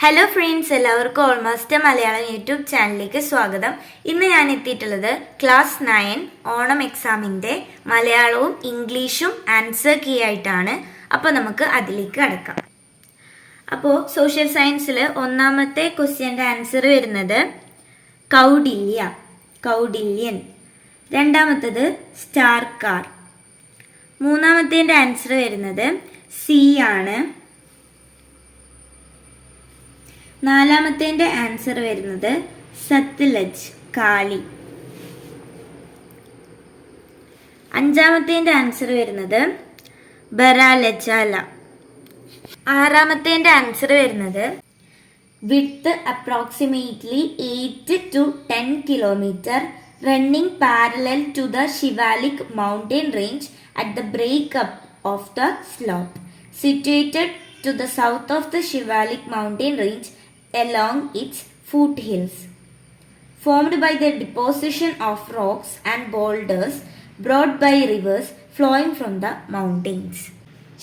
Hello friends, എല്ലാവർക്കും almost Malayalam YouTube ചാനലിലേക്ക് സ്വാഗതം. ഇന്ന് ഞാൻ എത്തിയിട്ടുള്ളത് ക്ലാസ് 9 ഓണം എക്സാമിൻ്റെ മലയാളവും ഇംഗ്ലീഷും ആൻസർ കീ ആയിട്ടാണ്. അപ്പോൾ നമുക്ക് അതിലേക്ക് കടക്കാം. അപ്പോൾ സോഷ്യൽ സയൻസിൽ ഒന്നാമത്തെ ക്വസ്റ്റ്യൻ്റെ ആൻസർ വരുന്നത് കൗഡില്യൻ. രണ്ടാമത്തത് സ്റ്റാർ കാർ. മൂന്നാമത്തേൻ്റെ ആൻസർ വരുന്നത് സി ആണ്. നാലാമത്തേൻ്റെ ആൻസർ വരുന്നത് സത്ലജ് കാളി. അഞ്ചാമത്തേൻ്റെ ആൻസർ വരുന്നത് ബരാലജാല. ആറാമത്തേൻ്റെ ആൻസർ വരുന്നത് width approximately 8 to 10 kilometre running parallel to the Shivalik mountain range at the breakup of the slope situated to the south of the Shivalik mountain range along its foothills, formed by the deposition of rocks and boulders brought by rivers flowing from the mountains.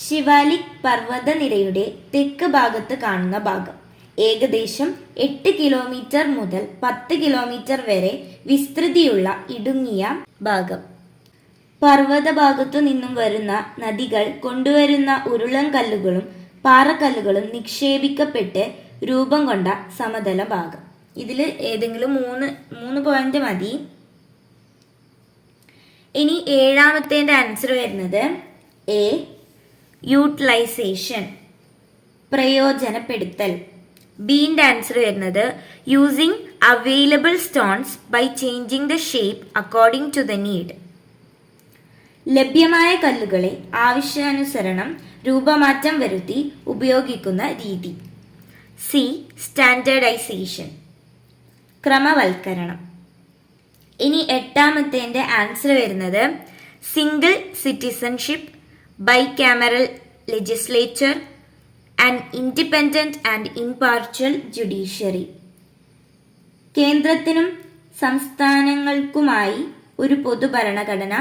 Shivalik പർവ്വതനിരയുടെ തെക്ക് ഭാഗത്ത് കാണുന്ന ഭാഗം ഏകദേശം 8 kilometre മുതൽ 10 kilometre വരെ വിസ്തൃതിയുള്ള ഇടുങ്ങിയ ഭാഗം. പർവ്വത ഭാഗത്തു നിന്നും വരുന്ന നദികൾ കൊണ്ടുവരുന്ന ഉരുളൻകല്ലുകളും പാറക്കല്ലുകളും നിക്ഷേപിക്കപ്പെട്ട് രൂപം കൊണ്ട സമതല ഭാഗം. ഇതിൽ ഏതെങ്കിലും മൂന്ന് പോയിന്റ് മതി. ഇനി ഏഴാമത്തേൻ്റെ ആൻസർ വരുന്നത് എ യൂട്ടിലൈസേഷൻ, പ്രയോജനപ്പെടുത്തൽ. ബീൻ്റെ ആൻസർ വരുന്നത് using available stones by changing the shape according to the need. ലഭ്യമായ കല്ലുകളെ ആവശ്യാനുസരണം രൂപമാറ്റം വരുത്തി ഉപയോഗിക്കുന്ന രീതി. സി സ്റ്റാൻഡേർഡൈസേഷൻ, ക്രമവൽക്കരണം. ഇനി എട്ടാമത്തേൻ്റെ ആൻസർ വരുന്നത് single citizenship, bicameral legislature and independent and impartial judiciary. കേന്ദ്രത്തിനും സംസ്ഥാനങ്ങൾക്കുമായി ഒരു പൊതുഭരണഘടന,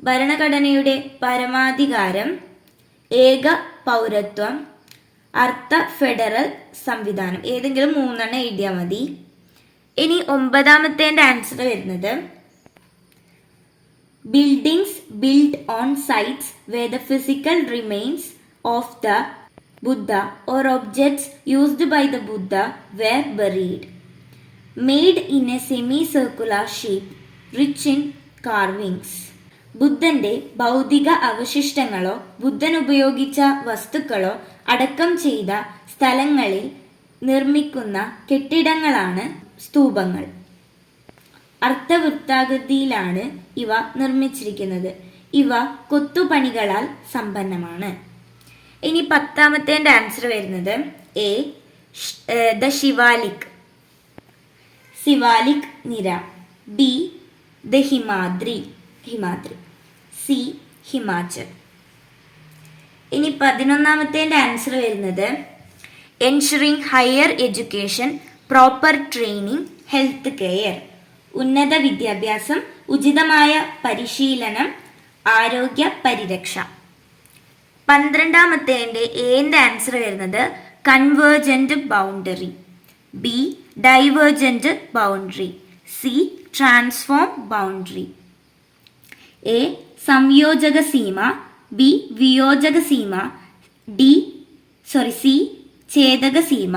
ഭരണഘടനയുടെ പരമാധികാരം, ഏക പൗരത്വം, അർദ്ധ ഫെഡറൽ സംവിധാനം. ഏതെങ്കിലും മൂന്നെണ്ണം എഴുതിയാൽ മതി. ഇനി ഒമ്പതാമത്തേൻ്റെ ആൻസർ വരുന്നത് buildings build on sites where the physical remains of the Buddha or objects used by the Buddha were buried, made in a semi circular shape rich in carvings. ബുദ്ധന്റെ ഭൗതിക അവശിഷ്ടങ്ങളോ ബുദ്ധൻ ഉപയോഗിച്ച വസ്തുക്കളോ അടക്കം ചെയ്ത സ്ഥലങ്ങളിൽ നിർമ്മിക്കുന്ന കെട്ടിടങ്ങളാണ് സ്തൂപങ്ങൾ. അർദ്ധവൃത്താകൃതിയിലാണ് ഇവ നിർമ്മിച്ചിരിക്കുന്നത്. ഇവ കൊത്തുപണികളാൽ സമ്പന്നമാണ്. ഇനി പത്താമത്തേൻ്റെ ആൻസർ വരുന്നത് എ ദ ശിവാലിക് നിര. B the Himadri, C Himachal. ഇനി 11ാമത്തേൻ്റെ ആൻസർ വരുന്നത് ensuring higher education, proper training, health care. ഉന്നത വിദ്യാഭ്യാസം, ഉചിതമായ പരിശീലനം, ആരോഗ്യ പരിരക്ഷ. 12ാമത്തേൻ്റെ എൻ്റെ ആൻസർ വരുന്നത് convergent boundary. B divergent boundary, C transform boundary. A സംയോജക സീമ, ബി വിയോജക സീമ, സി ഛേദക സീമ.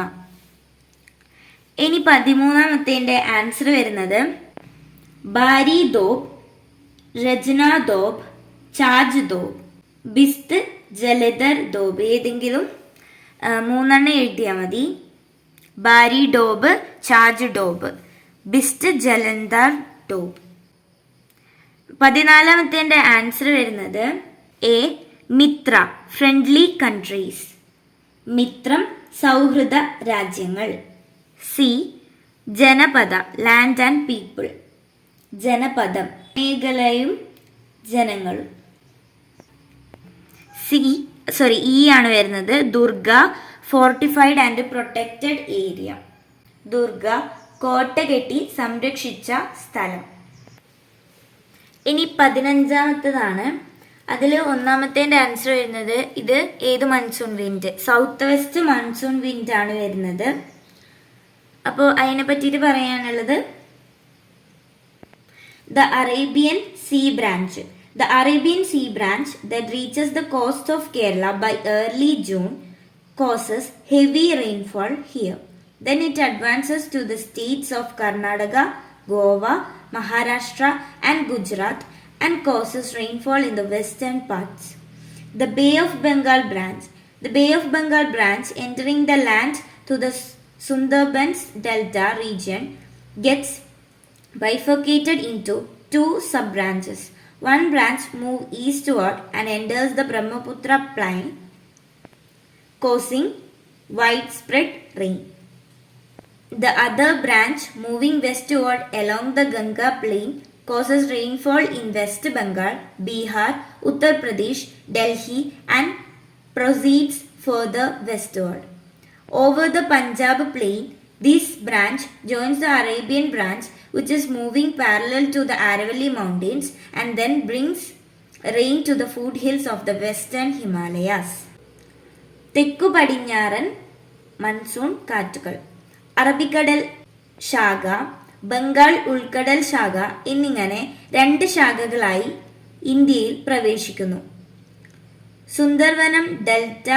ഇനി 13ാമത്തേൻ്റെ ആൻസർ വരുന്നത് ബാരി ദോബ്, രചന ദോബ്, ചാജ് ദോബ്, ബിസ്ത് ജലധർ ദോബ്. ഏതെങ്കിലും മൂന്നെണ്ണം എഴുതിയാൽ മതി. ബാരി ഡോബ്, ചാജ് ഡോബ്, ബിസ്ത് ജലന്ധർ ഡോബ്. 14ാമത്തേൻ്റെ ആൻസർ വരുന്നത് എ മിത്ര, ഫ്രണ്ട്ലി കൺട്രീസ്, മിത്രം സൗഹൃദ രാജ്യങ്ങൾ. സി ജനപദ, ലാൻഡ് ആൻഡ് പീപ്പിൾ, ജനപദം മേഖലയും ജനങ്ങളും. ഇ ആണ് വരുന്നത് Durga, fortified and protected area. Durga കോട്ട കെട്ടി സംരക്ഷിച്ച സ്ഥലം. ഇനി 15ാമത്തേതാണ്. അതിൽ ഒന്നാമത്തേൻ്റെ ആൻസർ വരുന്നത് ഇത് ഏത് monsoon wind, south west monsoon wind ആണ് വരുന്നത്. അപ്പോൾ അതിനെ പറ്റിയിട്ട് പറയാനുള്ളത് the Arabian Sea Branch. The Arabian Sea Branch that reaches the coast of Kerala by early June causes heavy rainfall here. Then it advances to the states of Karnataka, Goa, Maharashtra and Gujarat and causes rainfall in the western parts. The Bay of Bengal branch. The Bay of Bengal branch entering the land to the Sundarbans Delta region gets bifurcated into two sub-branches. One branch moves eastward and enters the Brahmaputra plain, causing widespread rain. The other branch moving westward along the Ganga plain causes rainfall in West Bengal, Bihar, Uttar Pradesh, Delhi and proceeds further westward. Over the Punjab plain, this branch joins the Arabian branch which is moving parallel to the Aravalli mountains and then brings rain to the foothills of the western Himalayas. തെക്കു പടിഞ്ഞാറൻ monsoon കാറ്റുകൾ. അറബിക്കടൽ ശാഖ, ബംഗാൾ ഉൾക്കടൽ ശാഖ എന്നിങ്ങനെ രണ്ട് ശാഖകളായി ഇന്ത്യയിൽ പ്രവേശിക്കുന്നു. സുന്ദർവനം ഡെൽറ്റ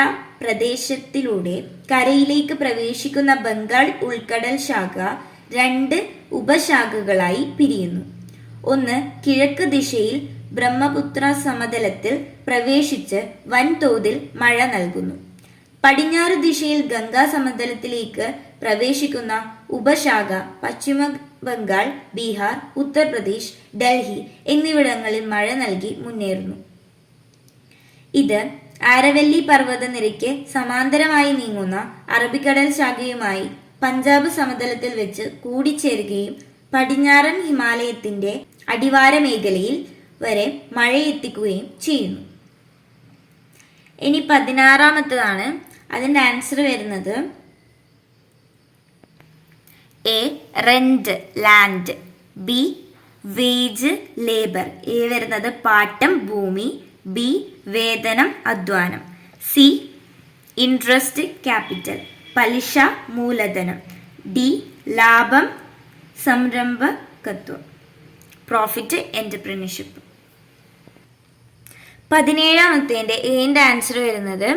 പ്രദേശത്തിലൂടെ കരയിലേക്ക് പ്രവേശിക്കുന്ന ബംഗാൾ ഉൾക്കടൽ ശാഖ രണ്ട് ഉപശാഖകളായി പിരിയുന്നു. ഒന്ന് കിഴക്ക് ദിശയിൽ ബ്രഹ്മപുത്ര സമതലത്തിൽ പ്രവേശിച്ച് വൻതോതിൽ മഴ നൽകുന്നു. പടിഞ്ഞാറ് ദിശയിൽ ഗംഗാ സമതലത്തിലേക്ക് പ്രവേശിക്കുന്ന ഉപശാഖ പശ്ചിമ ബംഗാൾ, ബീഹാർ, ഉത്തർപ്രദേശ്, ഡൽഹി എന്നിവിടങ്ങളിൽ മഴ നൽകി മുന്നേറുന്നു. ഇത് ആരവല്ലി പർവ്വതനിരയ്ക്ക് സമാന്തരമായി നീങ്ങുന്ന അറബിക്കടൽ ശാഖയുമായി പഞ്ചാബ് സമതലത്തിൽ വെച്ച് കൂടിച്ചേരുകയും പടിഞ്ഞാറൻ ഹിമാലയത്തിന്റെ അടിവാര മേഖലയിൽ വരെ മഴയെത്തിക്കുകയും ചെയ്യുന്നു. ഇനി 16ാമത്തതാണ്. അതിൻ്റെ ആൻസർ വരുന്നത് A rent land, B wage labour, A വരുന്നത് പാട്ടം ഭൂമി, ബി വേതനം അധ്വാനം, സി ഇൻട്രസ്റ്റ് ക്യാപിറ്റൽ പലിശ മൂലധനം, ഡി ലാഭം സംരംഭകത്വം പ്രോഫിറ്റ് എന്റർപ്രണർഷിപ്പ്. 17ാമത്തേൻ്റെ എന്റെ ആൻസർ വരുന്നത്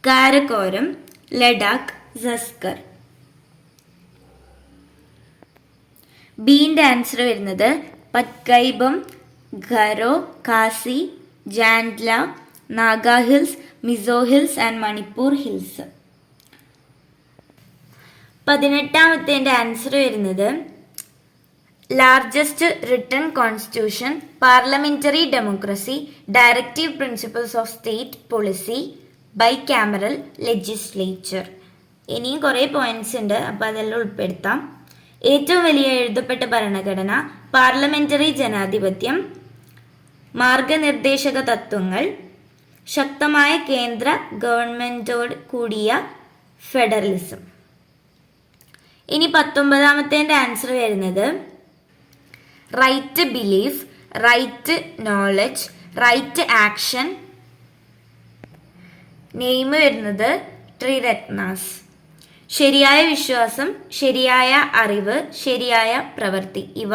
കാരക്കോരം, ലഡാക്ക്, സസ്കർ. ബിന്റെ ആൻസർ വരുന്നത് Patkai Bum, Garo, Khasi, Jaintia, Naga hills, Mizo hills and Manipur hills. 18ാമത്തേൻ്റെ ആൻസർ വരുന്നത് largest written constitution, parliamentary democracy, directive principles of state policy, bicameral legislature. ഇനിയും കുറേ പോയിന്റ്സ് ഉണ്ട്, അപ്പോൾ അതെല്ലാം ഉൾപ്പെടുത്താം. ഏറ്റവും വലിയ എഴുതപ്പെട്ട ഭരണഘടന, പാർലമെന്ററി ജനാധിപത്യം, മാർഗനിർദ്ദേശക തത്വങ്ങൾ, ശക്തമായ കേന്ദ്ര ഗവൺമെന്റോട് കൂടിയ ഫെഡറലിസം. ഇനി 19ാമത്തേൻ്റെ ആൻസർ വരുന്നത് right belief, right knowledge, right action. Name വരുന്നത് ത്രിരത്നാസ്. ശരിയായ വിശ്വാസം, ശരിയായ അറിവ്, ശരിയായ പ്രവൃത്തി, ഇവ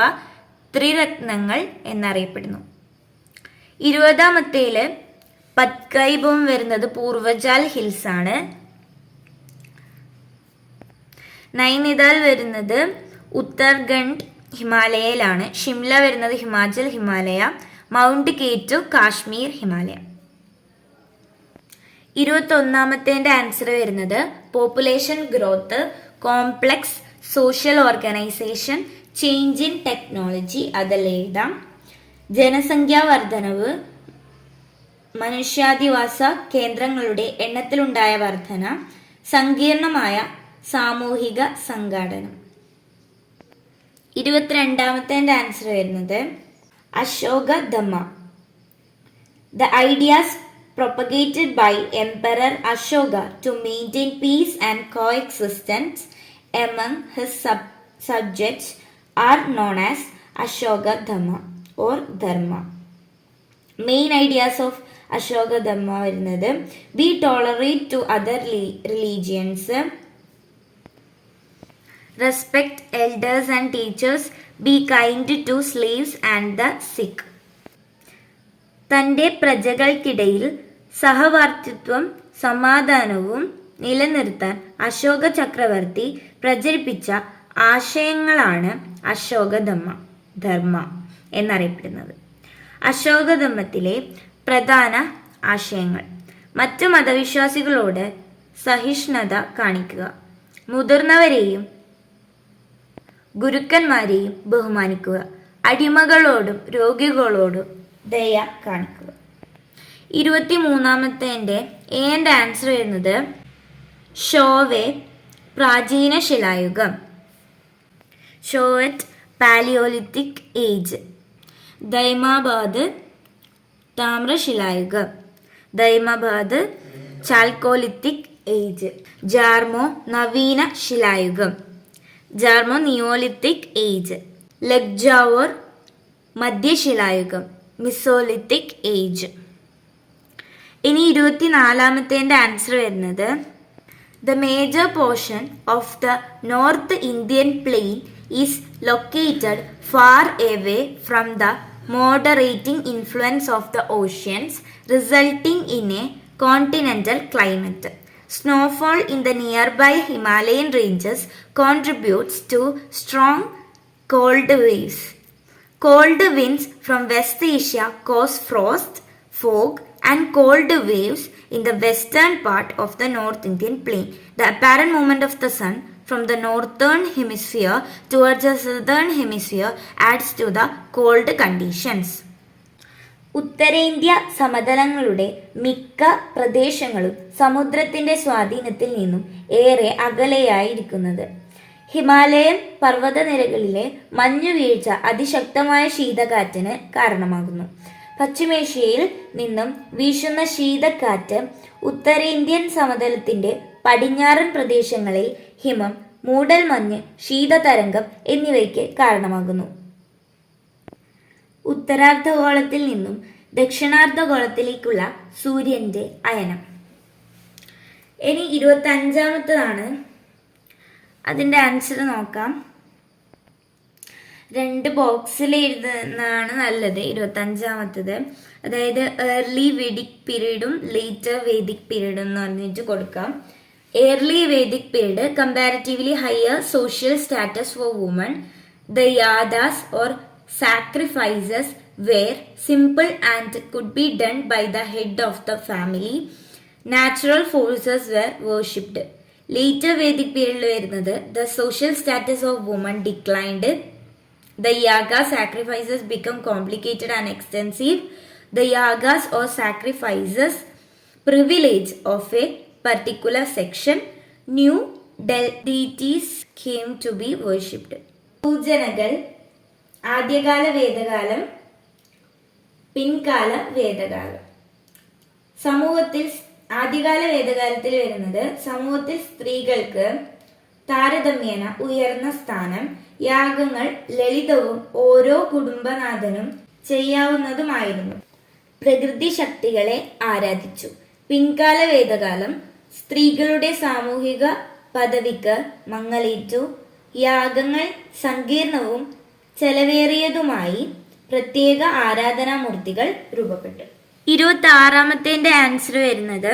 ത്രിരത്നങ്ങൾ എന്നറിയപ്പെടുന്നു. 20ാമത്തേല് പത്കൈബം വരുന്നത് പൂർവജാൽ ഹിൽസ് ആണ്. നൈനിതാൽ വരുന്നത് ഉത്തർഖണ്ഡ് ഹിമാലയയിലാണ്. ഷിംല വരുന്നത് ഹിമാചൽ ഹിമാലയ. മൗണ്ട് കേറ്റു കാശ്മീർ ഹിമാലയ. 21ാമത്തേൻ്റെ ആൻസർ വരുന്നത് population growth, complex social organisation, change in technology, അതെല്ലാം എഴുതാം. ജനസംഖ്യാ വർധനവ്, മനുഷ്യാധിവാസ കേന്ദ്രങ്ങളുടെ എണ്ണത്തിലുണ്ടായ വർധന, സങ്കീർണമായ സാമൂഹിക സംഘാടനം. 22ാമത്തേൻ്റെ ആൻസർ വരുന്നത് Ashoka Dhamma. The ideas propagated by Emperor Ashoka to maintain peace and coexistence among his subjects are known as Ashoka Dhamma or Dharma. Main ideas of Ashoka Dhamma വരുന്നത് be tolerant to other religions, respect elders and teachers, be kind to slaves and the sick. തൻ്റെ പ്രജകൾക്കിടയിൽ സഹവർത്തിത്വം സമാധാനവും നിലനിർത്താൻ അശോക ചക്രവർത്തി പ്രചരിപ്പിച്ച ആശയങ്ങളാണ് അശോകധർമ്മ എന്നറിയപ്പെടുന്നത്. അശോകധർമ്മത്തിലെ പ്രധാന ആശയങ്ങൾ: മറ്റു മതവിശ്വാസികളോട് സഹിഷ്ണുത കാണിക്കുക, മുതിർന്നവരെയും ഗുരുക്കന്മാരെയും ബഹുമാനിക്കുക, അടിമകളോടും രോഗികളോടും ദയ കാണിക്കുക. 23ാമത്തെ ഏൻ്റെ ആൻസർ വരുന്നത് ഷോവെ പ്രാചീന ശിലായുഗം, ഷോവറ്റ് പാലിയോലിത്തിക് ഏജ്. ദൈമാബാദ് താമ്രശിലായുഗം, ദൈമാബാദ് ചാൽക്കോലിത്തിക് ഏജ്. ജാർമോ നവീന ശിലായുഗം, ജാർമോ നിയോലിത്തിക് ഏജ്. ലഗ്ജാവോർ മധ്യശിലായുഗം, മിസോലിത്തിക് ഏജ്. ഇനി 24ാമത്തെ ആൻസർ വരുന്നത് the major portion of the north Indian plain is located far away from the moderating influence of the oceans, resulting in a continental climate. Snowfall in the nearby Himalayan ranges contributes to strong cold waves. Cold winds from West Asia cause frost, fog, and cold waves in the western part of the North Indian plain. The apparent movement of the sun from the northern hemisphere towards the southern hemisphere adds to the cold conditions. ഉത്തരേന്ത്യ സമതലങ്ങളുടെ മിക്ക പ്രദേശങ്ങളും സമുദ്രത്തിന്റെ സ്വാധീനത്തിൽ നിന്നും ഏറെ അകലെയായിരിക്കുന്നത്. Himalayan പർവ്വതനിരകളിലെ മഞ്ഞുവീഴ്ച അതിശക്തമായ ശീതക്കാറ്റിന് കാരണമാകുന്നു. പശ്ചിമേഷ്യയിൽ നിന്നും വീശുന്ന ശീതക്കാറ്റ് ഉത്തരേന്ത്യൻ സമതലത്തിന്റെ പടിഞ്ഞാറൻ പ്രദേശങ്ങളിൽ ഹിമം, മൂടൽമഞ്ഞ്, ശീതതരംഗം എന്നിവയ്ക്ക് കാരണമാകുന്നു. ഉത്തരാർദ്ധഗോളത്തിൽ നിന്നും ദക്ഷിണാർദ്ധഗോളത്തിലേക്കുള്ള സൂര്യന്റെ അയനം. ഇനി 25ാമത്തേതാണ്. അതിൻ്റെ ആൻസർ നോക്കാം. 2 ബോക്സിൽ എഴുതുന്നതാണ് നല്ലത്. 25ാമത്തേത്, അതായത് ഏർലി വേദിക് പീരീഡും ലേറ്റർ വേദിക് പീരീഡും എന്ന് പറഞ്ഞിട്ട് കൊടുക്കാം. Early Vedic period, comparatively higher social status for women. The yadas or sacrifices were simple and could be done by the head of the family. Natural forces were worshipped. Later Vedic period വരുന്നത് the social status of women declined. The yaga sacrifices become complicated and extensive. The yagas or sacrifices privilege of a particular section, new deities came to be worshipped. സൂചനകൾ: ആദ്യകാല വേദകാലം, പിൻകാല വേദകാലം. സമൂഹത്തിൽ ആദ്യകാല വേദകാലത്തിൽ വരുന്നത് സമൂഹത്തിൽ സ്ത്രീകൾക്ക് താരതമ്യേന ഉയർന്ന സ്ഥാനം, യാഗങ്ങൾ ലളിതവും ഓരോ കുടുംബനാഥനും ചെയ്യാവുന്നതുമായിരുന്നു, പ്രകൃതി ശക്തികളെ ആരാധിച്ചു. പിൻകാല വേദകാലം സ്ത്രീകളുടെ സാമൂഹിക പദവിക്ക് മങ്ങലേറ്റു, യാഗങ്ങൾ സങ്കീർണവും ചെലവേറിയതുമായി, പ്രത്യേക ആരാധനാമൂർത്തികൾ രൂപപ്പെട്ടു. 26ാമത്തെ ആൻസർ വരുന്നത്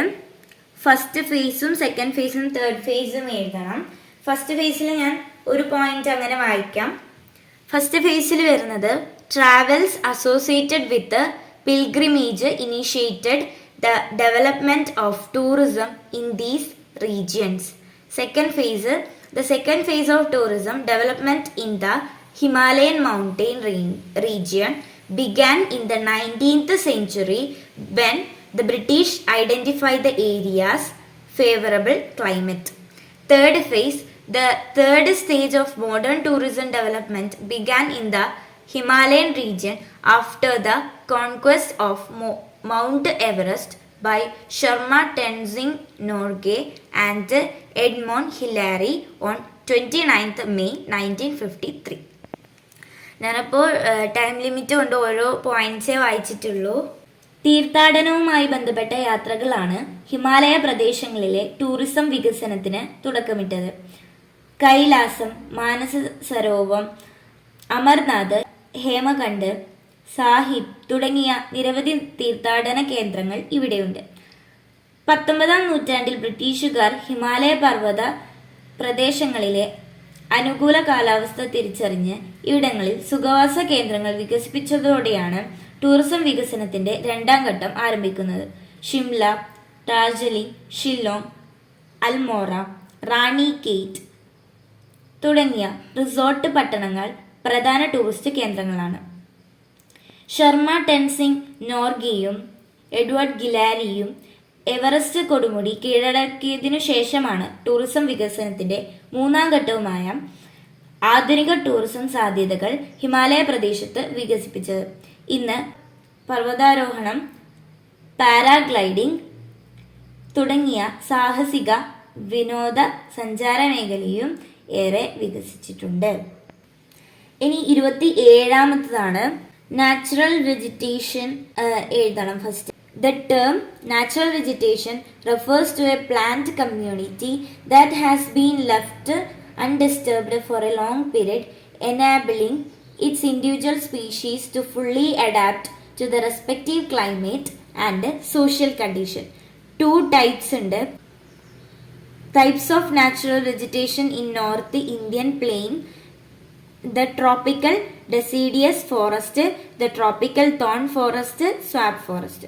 ഫസ്റ്റ് ഫേസും സെക്കൻഡ് ഫേസും തേർഡ് ഫേസും എഴുതണം. ഫസ്റ്റ് ഫേസിൽ ഞാൻ ഒരു പോയിന്റ് അങ്ങനെ വായിക്കാം. ഫസ്റ്റ് ഫേസിൽ വരുന്നത് travels associated with pilgrimage initiated the development of tourism in these regions. The second phase of tourism development in the Himalayan mountain region began in the 19th century when the British identified the area's favorable climate. Third phase, the third stage of modern tourism development began in the Himalayan region after the conquest of Mount Everest by Sharma Tenzing Norgay and Edmond Hillary on 29th May 1953. ഞാനപ്പോൾ time limit കൊണ്ട് ഓരോ പോയിന്റ്സേ വായിച്ചിട്ടുള്ളൂ. തീർത്ഥാടനവുമായി ബന്ധപ്പെട്ട യാത്രകളാണ് ഹിമാലയ പ്രദേശങ്ങളിലെ tourism വികസനത്തിന് തുടക്കമിട്ടത്. കൈലാസം, മാനസ സരോവർ, അമർനാഥ്, ഹേമകണ്ട്, സാഹിബ് തുടങ്ങിയ നിരവധി തീർത്ഥാടന കേന്ദ്രങ്ങൾ ഇവിടെയുണ്ട്. 19-ാം നൂറ്റാണ്ടിൽ ബ്രിട്ടീഷുകാർ ഹിമാലയ പർവ്വത പ്രദേശങ്ങളിലെ അനുകൂല കാലാവസ്ഥ തിരിച്ചറിഞ്ഞ് ഇവിടങ്ങളിൽ സുഖവാസ കേന്ദ്രങ്ങൾ വികസിപ്പിച്ചതോടെയാണ് ടൂറിസം വികസനത്തിന്റെ രണ്ടാം ഘട്ടം ആരംഭിക്കുന്നത്. ഷിംല, ഡാർജിലിംഗ്, ഷില്ലോങ്, അൽമോറ, റാണിഖേറ്റ് തുടങ്ങിയ റിസോർട്ട് പട്ടണങ്ങൾ പ്രധാന ടൂറിസ്റ്റ് കേന്ദ്രങ്ങളാണ്. ശർമ്മ ടെൻസിംഗ് നോർഗെയും എഡ്വേർഡ് ഗിലാരിയും എവറസ്റ്റ് കൊടുമുടി കീഴടക്കിയതിനു ശേഷമാണ് ടൂറിസം വികസനത്തിന്റെ മൂന്നാം ഘട്ടവുമായ ആധുനിക ടൂറിസം സാധ്യതകൾ ഹിമാലയ പ്രദേശത്ത് വികസിപ്പിച്ചത്. ഇന്ന് പർവ്വതാരോഹണം, പാരാഗ്ലൈഡിംഗ് തുടങ്ങിയ സാഹസിക വിനോദ സഞ്ചാര മേഖലയും ഏറെ വികസിച്ചിട്ടുണ്ട്. ഇനി 27-ാമത്തതാണ് നാച്ചുറൽ വെജിറ്റേഷൻ. എഴുതണം first. The term natural vegetation refers to a plant community that has been left undisturbed for a long period, enabling its individual species to fully adapt to the respective climate and social condition. Two types ഉണ്ട്. Types of natural vegetation in North Indian plain: the tropical deciduous forest, the tropical thorn forest, swamp forest.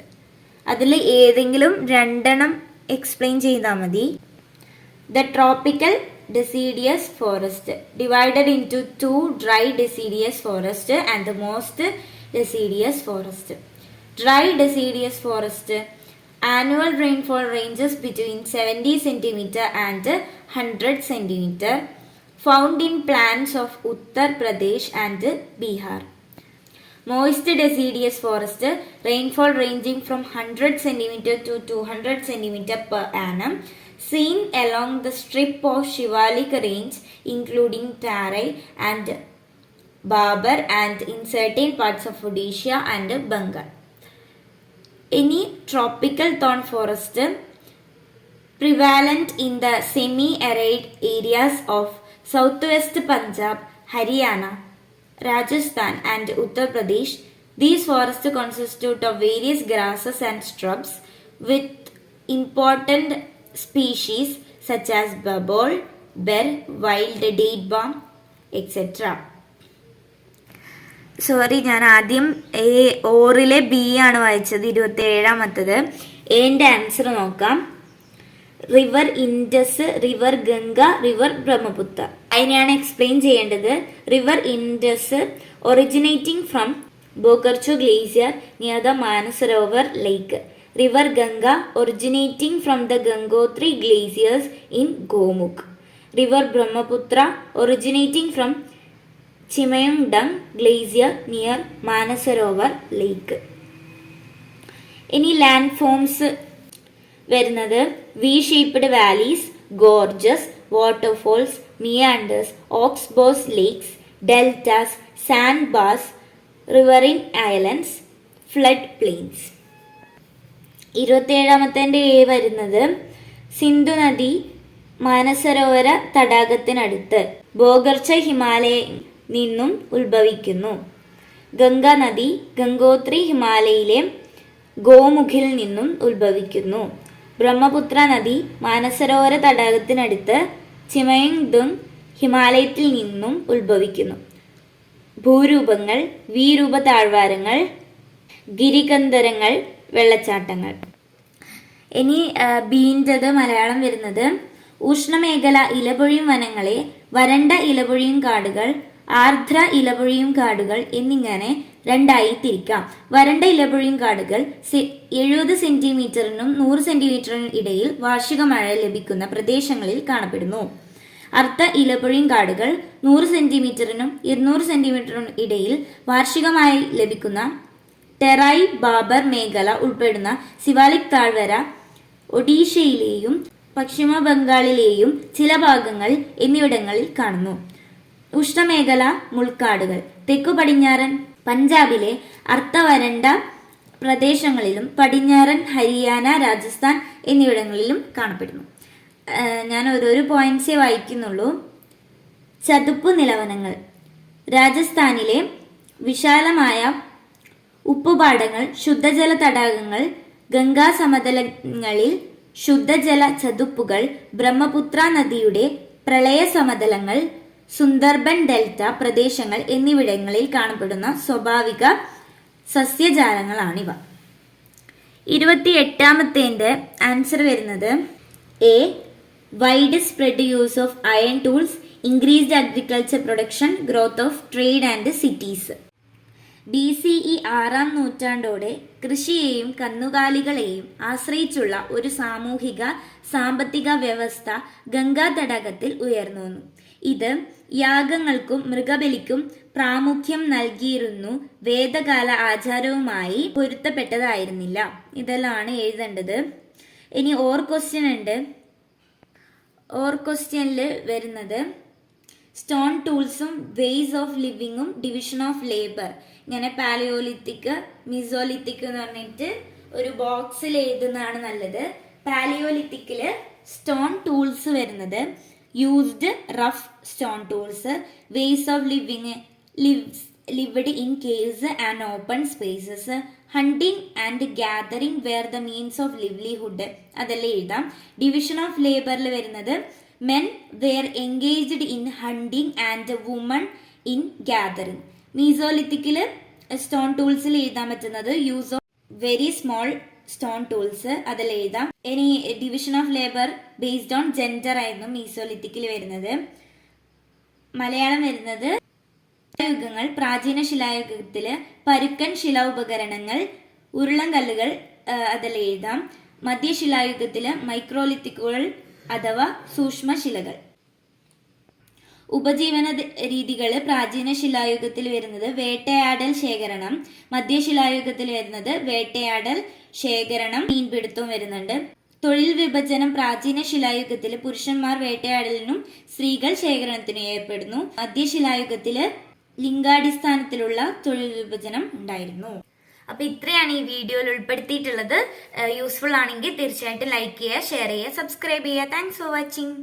അതിൽ ഏതെങ്കിലും രണ്ടെണ്ണം explain ചെയ്താൽ മതി. The tropical deciduous forest divided into two: dry deciduous forest and the moist deciduous forest. Dry deciduous forest annual rainfall ranges between 70 cm and 100 cm, found in plains of Uttar Pradesh and Bihar. Moist deciduous forest rainfall ranging from 100 cm to 200 cm per annum, seen along the strip of Shivalik range including Tarai and Babar and in certain parts of Odisha and Bengal. Any tropical thorn forest prevalent in the semi-arid areas of southwest Punjab, Haryana, Rajasthan and Uttar Pradesh. These forests consist of various grasses and shrubs with important species such as babol, ber, wild date palm, etc. Sorry, ഞാൻ ആദ്യം ഓറിലെ B ആണ് വായിച്ചത്. 27-ാമത്തത്. എൻ്റെ answer നോക്കാം. River Indus, river Ganga, river Brahmaputra. അതിനെയാണ് explain ചെയ്യേണ്ടത്. River Indus originating from Bogarchu glacier near the Manasarovar lake. River Ganga originating from the Gangotri glaciers in Gomukh. River Brahmaputra originating from Chemayungdung glacier near Manasarovar lake. ഇനി land forms വരുന്നത് V shaped valleys, gorges, waterfalls, meanders, oxbows lakes, deltas, sand bars, riverine islands, flood plains. 27-ാമത്തെ വരുന്നത് സിന്ധു നദി മാനസരോവര തടാകത്തിനടുത്ത് ബോഗർച്ച ഹിമാലയയിൽ നിന്നും ഉത്ഭവിക്കുന്നു. ഗംഗാ നദി ഗംഗോത്രി ഹിമാലയയിലെ ഗോമുഖിൽ നിന്നും ഉത്ഭവിക്കുന്നു. ബ്രഹ്മപുത്ര നദി മാനസരോവര തടാകത്തിനടുത്ത് ചിമയംദുങ് ഹിമാലയത്തിൽ നിന്നും ഉത്ഭവിക്കുന്നു. ഭൂരൂപങ്ങൾ: വീരൂപ താഴ്വാരങ്ങൾ, ഗിരികന്ധരങ്ങൾ, വെള്ളച്ചാട്ടങ്ങൾ. ഇനി ബീൻ്റെത് മലയാളം വരുന്നത് ഉഷ്ണമേഖല ഇലപൊഴിയും വനങ്ങളെ വരണ്ട ഇലപൊഴിയും കാടുകൾ, ആർദ്ര ഇലപൊഴിയും കാടുകൾ എന്നിങ്ങനെ രണ്ടായി തിരിക്കാം. വരണ്ട ഇലപൊഴിയും കാടുകൾ 70 സെന്റിമീറ്ററിനും 100 സെന്റിമീറ്ററിനും ഇടയിൽ വാർഷിക മഴ ലഭിക്കുന്ന പ്രദേശങ്ങളിൽ കാണപ്പെടുന്നു. അർദ്ധ ഇലപൊഴിയും കാടുകൾ 100 സെന്റിമീറ്ററിനും 200 സെന്റിമീറ്ററിനും ഇടയിൽ വാർഷികമായി ലഭിക്കുന്ന ടെറായി ബാബർ മേഖല ഉൾപ്പെടുന്ന സിവാലിക് താഴ്വര, ഒഡീഷയിലെയും പശ്ചിമ ബംഗാളിലെയും ചില ഭാഗങ്ങൾ എന്നിവിടങ്ങളിൽ കാണുന്നു. ഉഷ്ണമേഖല മുൾക്കാടുകൾ തെക്കു പടിഞ്ഞാറൻ പഞ്ചാബിലെ അർദ്ധവരണ്ട പ്രദേശങ്ങളിലും പടിഞ്ഞാറൻ ഹരിയാന, രാജസ്ഥാൻ എന്നിവിടങ്ങളിലും കാണപ്പെടുന്നു. ഞാൻ ഓരോരോ പോയിന്റ്സേ വായിക്കുന്നുള്ളൂ. ചതുപ്പു നിലവനങ്ങൾ. രാജസ്ഥാനിലെ വിശാലമായ ഉപ്പുപാടങ്ങൾ, ശുദ്ധജല തടാകങ്ങൾ, ഗംഗാ സമതലങ്ങളിൽ ശുദ്ധജല ചതുപ്പുകൾ, ബ്രഹ്മപുത്ര നദിയുടെ പ്രളയ സമതലങ്ങൾ, സുന്ദർബൻ ഡെൽറ്റ പ്രദേശങ്ങൾ എന്നിവിടങ്ങളിൽ കാണപ്പെടുന്ന സ്വാഭാവിക സസ്യജാലങ്ങളാണിവ. 28ാമത്തേന്റെ ആൻസർ വരുന്നത് A. Wide spread use of iron tools, increased agriculture production, growth of trade and cities. BCE 6-ാം നൂറ്റാണ്ടോടെ കൃഷിയെയും കന്നുകാലികളെയും ആശ്രയിച്ചുള്ള ഒരു സാമൂഹിക സാമ്പത്തിക വ്യവസ്ഥ ഗംഗാ തടാകത്തിൽ ഉയർന്നു വന്നു. ഇത് യാഗങ്ങൾക്കും മൃഗബലിക്കും പ്രാമുഖ്യം നൽകിയിരുന്നു. വേദകാല ആചാരവുമായി പൊരുത്തപ്പെട്ടതായിരുന്നില്ല. ഇതെല്ലാമാണ് എഴുതേണ്ടത്. ഇനി ഓർ ക്വസ്റ്റ്യൻ ഉണ്ട്. ഓർ ക്വസ്റ്റ്യനിൽ വരുന്നത് സ്റ്റോൺ ടൂൾസും വേസ് ഓഫ് ലിവിങ്ങും ഡിവിഷൻ ഓഫ് ലേബർ. ഇങ്ങനെ പാലിയോലിത്തിക്, മിസോലിത്തിക് എന്ന് പറഞ്ഞിട്ട് ഒരു ബോക്സിൽ എഴുതുന്നതാണ് നല്ലത്. പാലിയോലിത്തിക്കില് സ്റ്റോൺ ടൂൾസ് വരുന്നത് used rough stone tools. Ways of living lived in caves and open spaces. Hunting and gathering were the means of livelihood. അതെല്ലാം എഴുതാം. ഡിവിഷൻ ഓഫ് ലേബറിൽ വരുന്നത് men were engaged in hunting and women in gathering. മീസോലിത്തിക്കിൽ stone ടൂൾസിൽ എഴുതാൻ പറ്റുന്നത് use of very small stone tools, അതെല്ലാം എഴുതാം. ഇനി division of labour based on gender ആയിരുന്നു മീസോലിത്തിക്കിൽ വരുന്നത്. മലയാളം വരുന്നത് യുഗങ്ങൾ. പ്രാചീന ശിലായുഗത്തില് പരുക്കൻ ശിലാ ഉപകരണങ്ങൾ, ഉരുളൻകല്ലുകൾ, അതെല്ലാം എഴുതാം. മധ്യശിലായുഗത്തില് മൈക്രോലിത്തിക്കുകൾ അഥവാ സൂക്ഷ്മശിലകൾ. ഉപജീവന രീതികൾ പ്രാചീന ശിലായുഗത്തിൽ വരുന്നത് വേട്ടയാടൽ, ശേഖരണം. മധ്യശിലായുഗത്തിൽ വരുന്നത് വേട്ടയാടൽ, ശേഖരണം, മീൻപിടുത്തവും വരുന്നുണ്ട്. തൊഴിൽ വിഭജനം പ്രാചീന ശിലായുഗത്തിൽ പുരുഷന്മാർ വേട്ടയാടലിനും സ്ത്രീകൾ ശേഖരണത്തിനും ഏർപ്പെടുന്നു. മധ്യശിലായുഗത്തില് ലിംഗാടിസ്ഥാനത്തിലുള്ള തൊഴിൽ വിഭജനം ഉണ്ടായിരുന്നു. അപ്പൊ ഇത്രയാണ് ഈ വീഡിയോയിൽ ഉൾപ്പെടുത്തിയിട്ടുള്ളത്. യൂസ്ഫുൾ ആണെങ്കിൽ തീർച്ചയായിട്ടും ലൈക്ക് ചെയ്യുക, ഷെയർ ചെയ്യുക, സബ്സ്ക്രൈബ് ചെയ്യുക. Thanks for watching.